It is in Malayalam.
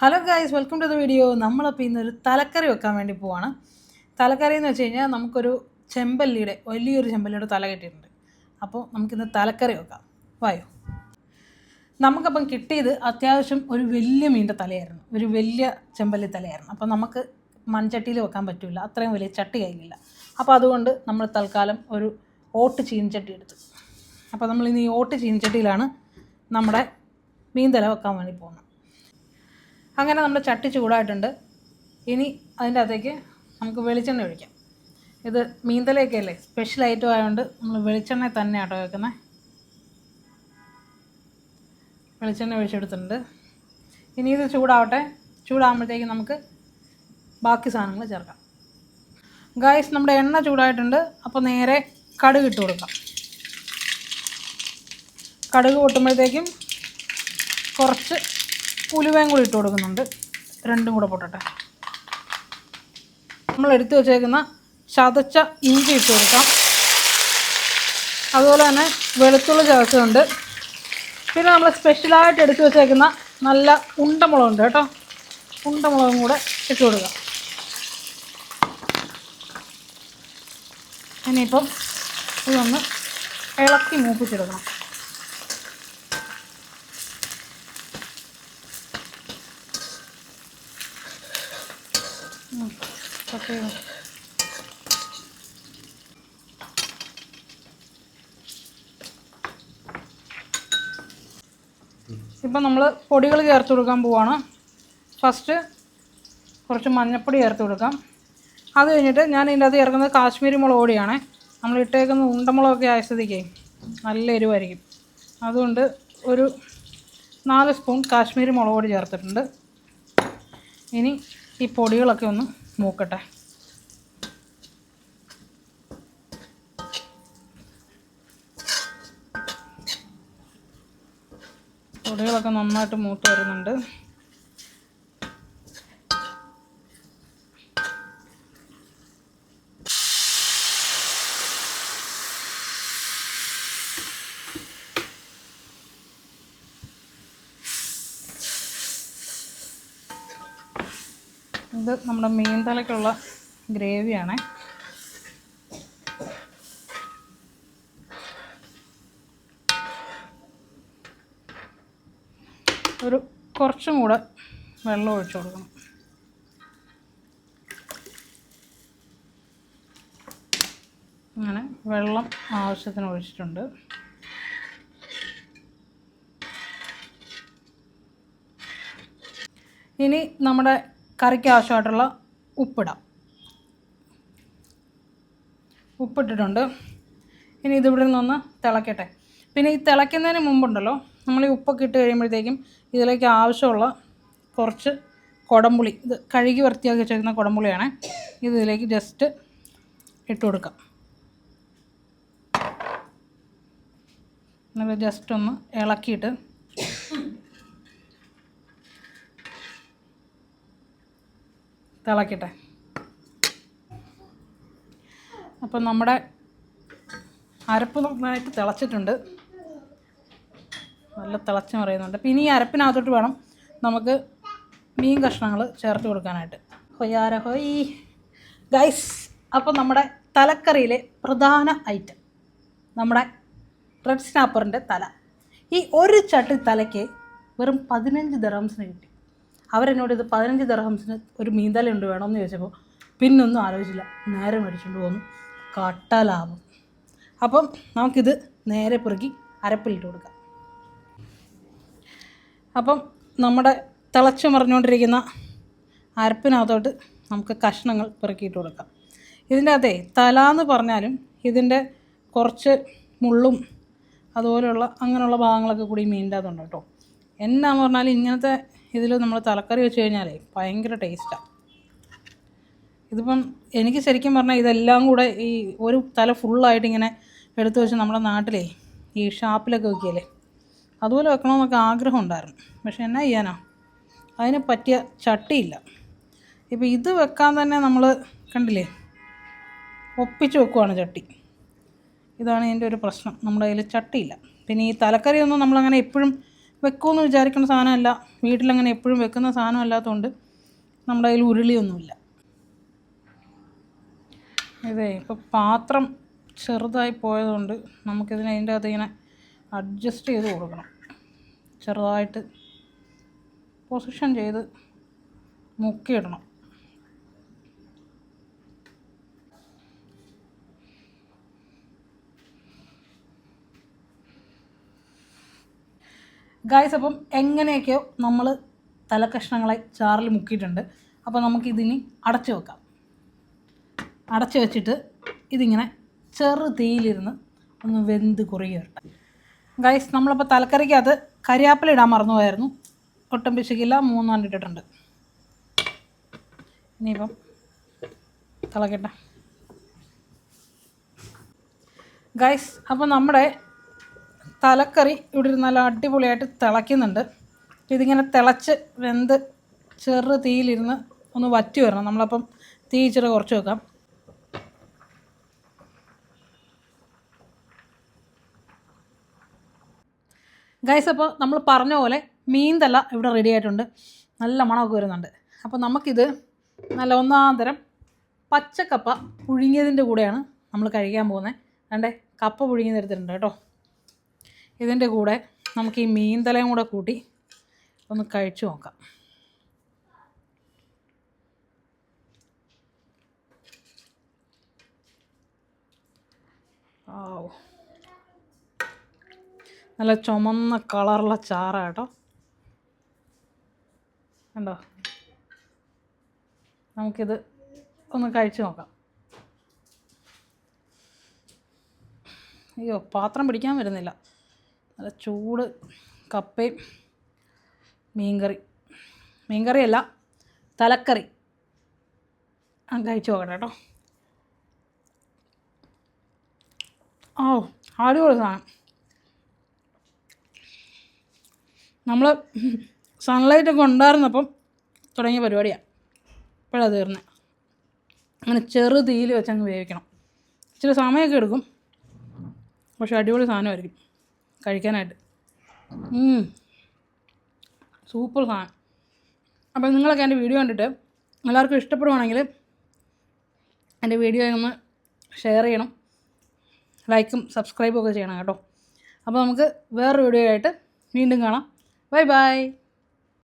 Hello guys, welcome to the video. നമ്മളപ്പോൾ ഇന്നൊരു തലക്കറി വെക്കാൻ വേണ്ടി പോവാണ്. തലക്കറി എന്ന് വെച്ച് കഴിഞ്ഞാൽ നമുക്കൊരു വലിയൊരു ചെമ്പല്ലിയുടെ തല കിട്ടിയിട്ടുണ്ട്. അപ്പോൾ നമുക്കിന്ന് തലക്കറി വെക്കാം. വായോ. നമുക്കപ്പം കിട്ടിയത് അത്യാവശ്യം ഒരു വലിയ മീനിൻ്റെ തലയായിരുന്നു, ഒരു വലിയ ചെമ്പല്ലി തലയായിരുന്നു. അപ്പോൾ നമുക്ക് മൺചട്ടിയിൽ വെക്കാൻ പറ്റില്ല, അത്രയും വലിയ ചട്ടി കയ്യിലില്ല. അപ്പോൾ അതുകൊണ്ട് നമ്മൾ തൽക്കാലം ഒരു ഓട്ട് ചീനിച്ചട്ടി എടുത്തു. അപ്പോൾ നമ്മളിന്ന് ഈ ഓട്ട് ചീനിച്ചട്ടിയിലാണ് നമ്മുടെ മീൻ തല വെക്കാൻ വേണ്ടി പോകുന്നത്. അങ്ങനെ നമ്മുടെ ചട്ടി ചൂടായിട്ടുണ്ട്. ഇനി അതിൻ്റെ അകത്തേക്ക് നമുക്ക് വെളിച്ചെണ്ണ ഒഴിക്കാം. ഇത് മീൻതലയൊക്കെ അല്ലേ, സ്പെഷ്യൽ ഐറ്റം ആയതുകൊണ്ട് നമ്മൾ വെളിച്ചെണ്ണ തന്നെയാട്ടോ വെക്കുന്നത്. വെളിച്ചെണ്ണ ഒഴിച്ചെടുത്തിട്ടുണ്ട്. ഇനി ഇത് ചൂടാവട്ടെ. ചൂടാകുമ്പോഴത്തേക്ക് നമുക്ക് ബാക്കി സാധനങ്ങൾ ചേർക്കാം. ഗായ്സ്, നമ്മുടെ എണ്ണ ചൂടായിട്ടുണ്ട്. അപ്പോൾ നേരെ കടുക് ഇട്ട് കൊടുക്കാം. കടുക് പൊട്ടുമ്പോഴത്തേക്കും കുറച്ച് ഉലുവയും കൂടി ഇട്ട് കൊടുക്കുന്നുണ്ട്. രണ്ടും കൂടെ പൊട്ടട്ടെ. നമ്മൾ എടുത്തു വച്ചേക്കുന്ന ചതച്ച ഇഞ്ചി ഇട്ട് കൊടുക്കാം. അതുപോലെ തന്നെ വെളുത്തുള്ളി ചേർക്കുന്നുണ്ട്. പിന്നെ നമ്മൾ സ്പെഷ്യലായിട്ട് എടുത്തു വച്ചേക്കുന്ന നല്ല ഉണ്ടമുളകുണ്ട് കേട്ടോ, ഉണ്ടമുളകും കൂടെ ഇട്ട് കൊടുക്കാം. ഇനിയിപ്പം ഇതൊന്ന് ഇളക്കി മൂപ്പിച്ചെടുക്കണം. ഇപ്പം നമ്മൾ പൊടികൾ ചേർത്ത് കൊടുക്കാൻ പോവാണ്. ഫസ്റ്റ് കുറച്ച് മഞ്ഞൾപ്പൊടി ചേർത്ത് കൊടുക്കാം. അത് കഴിഞ്ഞിട്ട് ഞാൻ ഇതിൻ്റെ അത് ചേർക്കുന്നത് കാശ്മീരി മുളക് പൊടിയാണ്. നമ്മൾ ഇട്ടേക്കുന്ന ഉണ്ടമുളകൊക്കെ ആയ സ്ഥിതിക്ക് നല്ല എരിവായിരിക്കും. അതുകൊണ്ട് ഒരു 4 സ്പൂൺ കാശ്മീരി മുളക് പൊടി ചേർത്തിട്ടുണ്ട്. ഇനി ഈ പൊടികളൊക്കെ ഒന്ന് മൂക്കട്ടെ. പൊടികളൊക്കെ നന്നായിട്ട് മൂത്ത് വരുന്നുണ്ട്. ഇത് നമ്മുടെ മീൻ തലയ്ക്കുള്ള ഗ്രേവിയാണ്. ഒരു കുറച്ചും കൂടെ വെള്ളം ഒഴിച്ചു കൊടുക്കണം. അങ്ങനെ വെള്ളം ആവശ്യത്തിന് ഒഴിച്ചിട്ടുണ്ട്. ഇനി നമ്മുടെ കറിക്ക് ആവശ്യമായിട്ടുള്ള ഉപ്പിടാം. ഉപ്പിട്ടിട്ടുണ്ട്. ഇനി ഇതിവിടെ നിന്നൊന്ന് തിളക്കട്ടെ. പിന്നെ ഈ തിളയ്ക്കുന്നതിന് മുമ്പുണ്ടല്ലോ, നമ്മൾ ഈ ഉപ്പൊക്കെ ഇട്ട് കഴിയുമ്പോഴത്തേക്കും ഇതിലേക്ക് ആവശ്യമുള്ള കുറച്ച് കുടംപുളി, ഇത് കഴുകി വൃത്തിയാക്കി വെച്ചിരിക്കുന്ന കുടംപുളിയാണ്, ഇത് ഇതിലേക്ക് ജസ്റ്റ് ഇട്ട് കൊടുക്കാം. എന്നിട്ട് ജസ്റ്റ് ഒന്ന് ഇളക്കിയിട്ട് തിളക്കട്ടെ. അപ്പം നമ്മുടെ അരപ്പ് നന്നായിട്ട് തിളച്ചിട്ടുണ്ട്, നല്ല തിളച്ച് മറിയുന്നുണ്ട്. അപ്പം ഇനി ഈ അരപ്പിനകത്തോട്ട് വേണം നമുക്ക് മീൻ കഷ്ണങ്ങൾ ചേർത്ത് കൊടുക്കാനായിട്ട്. ഹൊയ്യാര ഹൊയ് ഗൈസ്. അപ്പം നമ്മുടെ തലക്കറിയിലെ പ്രധാന ഐറ്റം നമ്മുടെ റെഡ് സ്നാപ്പറിൻ്റെ തല. ഈ ഒരു ചട്ടി തലയ്ക്ക് വെറും 15 ദിർഹംസിന് കിട്ടി. അവരെന്നോട് ഇത് 15 ദിർഹംസിന് ഒരു മീൻതല ഉണ്ട് വേണമെന്ന് ചോദിച്ചപ്പോൾ പിന്നൊന്നും ആലോചിച്ചില്ല, നേരെ മേടിച്ചുകൊണ്ട് പോന്നു. കട്ട ലാഭം. അപ്പം നമുക്കിത് നേരെ പെറുക്കി അരപ്പിലിട്ട് കൊടുക്കാം. അപ്പം നമ്മുടെ തിളച്ച് മറിഞ്ഞുകൊണ്ടിരിക്കുന്ന അരപ്പിനകത്തോട്ട് നമുക്ക് കഷ്ണങ്ങൾ പെറുക്കിയിട്ട് കൊടുക്കാം. ഇതിൻ്റെ അകത്തെ തല എന്ന് പറഞ്ഞാലും ഇതിൻ്റെ കുറച്ച് മുള്ളും അതുപോലെയുള്ള അങ്ങനെയുള്ള ഭാഗങ്ങളൊക്കെ കൂടി മീനിൻ്റെ അതുണ്ട് കേട്ടോ. എന്നാന്ന് പറഞ്ഞാൽ ഇങ്ങനത്തെ ഇതിൽ നമ്മൾ തലക്കറി വെച്ച് കഴിഞ്ഞാലേ ഭയങ്കര ടേസ്റ്റാണ്. ഇതിപ്പം എനിക്ക് ശരിക്കും പറഞ്ഞാൽ ഇതെല്ലാം കൂടെ ഈ ഒരു തല ഫുള്ളായിട്ട് ഇങ്ങനെ എടുത്തു വെച്ച് നമ്മുടെ നാട്ടിലേ ഈ ഷാപ്പിലൊക്കെ വെക്കിയല്ലേ, അതുപോലെ വെക്കണമെന്നൊക്കെ ആഗ്രഹം ഉണ്ടായിരുന്നു. പക്ഷെ എന്നാ ചെയ്യാനാ, അതിന് പറ്റിയ ചട്ടിയില്ല. ഇപ്പോൾ ഇത് വെക്കാൻ തന്നെ നമ്മൾ കണ്ടില്ലേ, ഒപ്പിച്ച് വെക്കുവാണ് ചട്ടി. ഇതാണ് ഇതിൻ്റെ ഒരു പ്രശ്നം, നമ്മുടെ കയ്യിൽ ചട്ടിയില്ല. പിന്നെ ഈ തലക്കറിയൊന്നും നമ്മളങ്ങനെ എപ്പോഴും വെക്കുമെന്ന് വിചാരിക്കുന്ന സാധനമല്ല, വീട്ടിലങ്ങനെ എപ്പോഴും വെക്കുന്ന സാധനം അല്ലാത്തതുകൊണ്ട് നമ്മുടെ കയ്യിൽ ഉരുളിയൊന്നുമില്ല. ഇതേ ഇപ്പോൾ പാത്രം ചെറുതായി പോയതുകൊണ്ട് നമുക്കിതിനെ അതിൻ്റെ അകത്ത് ഇങ്ങനെ അഡ്ജസ്റ്റ് ചെയ്ത് കൊടുക്കണം. ചെറുതായിട്ട് പൊസിഷൻ ചെയ്ത് മുക്കിയിടണം. ഗായ്സ്, അപ്പം എങ്ങനെയൊക്കെയോ നമ്മൾ തലക്കഷ്ണങ്ങളെ ചാറിൽ മുക്കിയിട്ടുണ്ട്. അപ്പോൾ നമുക്കിതിനി അടച്ചു വെക്കാം. അടച്ചു വെച്ചിട്ട് ഇതിങ്ങനെ ചെറു തീയിലിരുന്ന് ഒന്ന് വെന്ത് കുറുകിയിരട്ടെ. ഗൈസ്, നമ്മളിപ്പോൾ തലക്കറിക്കകത്ത് കരിയാപ്പില ഇടാൻ മറന്നുപോയായിരുന്നു. ഒട്ടും പിശുക്കില്ല, 3 ഇട്ടിട്ടുണ്ട്. ഇനിയിപ്പം തിളക്കട്ടെ. ഗൈസ്, അപ്പോൾ നമ്മുടെ തലക്കറി ഇവിടെ നല്ല അടിപൊളിയായിട്ട് തിളയ്ക്കുന്നുണ്ട്. ഇതിങ്ങനെ തിളച്ച് വെന്ത് ചെറു തീയിലിരുന്ന് ഒന്ന് വറ്റി വരണം. നമ്മളപ്പം തീ ഇച്ചിരി കുറച്ച് വെക്കാം. ഗൈസ്, അപ്പോൾ നമ്മൾ പറഞ്ഞ പോലെ മീൻ തല ഇവിടെ റെഡി ആയിട്ടുണ്ട്. നല്ല മണമൊക്കെ വരുന്നുണ്ട്. അപ്പോൾ നമുക്കിത് നല്ല ഒന്നാം തരം പച്ചക്കപ്പ പുഴുങ്ങിയതിൻ്റെ കൂടെയാണ് നമ്മൾ കഴിക്കാൻ പോകുന്നത്. അതെ, കപ്പ പുഴുങ്ങി എടുത്തിട്ടുണ്ട് കേട്ടോ. ഇതിൻ്റെ കൂടെ നമുക്ക് ഈ മീൻ തലയും കൂടെ കൂട്ടി ഒന്ന് കഴിച്ചു നോക്കാം. നല്ല ചുമന്ന കളറുള്ള ചാറ കേട്ടോ. കണ്ടോ? നമുക്കിത് ഒന്ന് കഴിച്ചു നോക്കാം. അയ്യോ, പാത്രം പിടിക്കാൻ വരുന്നില്ല. നല്ല ചൂട് കപ്പയും മീൻകറിയല്ല, തലക്കറി. കഴിച്ചു നോക്കട്ടെ കേട്ടോ. അടിപൊളി സാധനം. നമ്മൾ സൺലൈറ്റൊക്കെ ഉണ്ടായിരുന്നപ്പം തുടങ്ങിയ പരിപാടിയാണ്. ഇപ്പോഴാണ് തീർന്നത്. അങ്ങനെ ചെറു തീയിൽ വെച്ചങ്ങ് വേവിക്കണം. ഇച്ചിരി സമയമൊക്കെ എടുക്കും, പക്ഷെ അടിപൊളി സാധനമായിരിക്കും കഴിക്കാനായിട്ട്. സൂപ്പർ സാധനം. അപ്പോൾ നിങ്ങളൊക്കെ എൻ്റെ വീഡിയോ കണ്ടിട്ട് എല്ലാവർക്കും ഇഷ്ടപ്പെടുവാണെങ്കിൽ എൻ്റെ വീഡിയോ ഒന്ന് ഷെയർ ചെയ്യണം, ലൈക്കും സബ്സ്ക്രൈബും ഒക്കെ ചെയ്യണം കേട്ടോ. അപ്പോൾ നമുക്ക് വേറൊരു വീഡിയോ ആയിട്ട് വീണ്ടും കാണാം. Bye bye.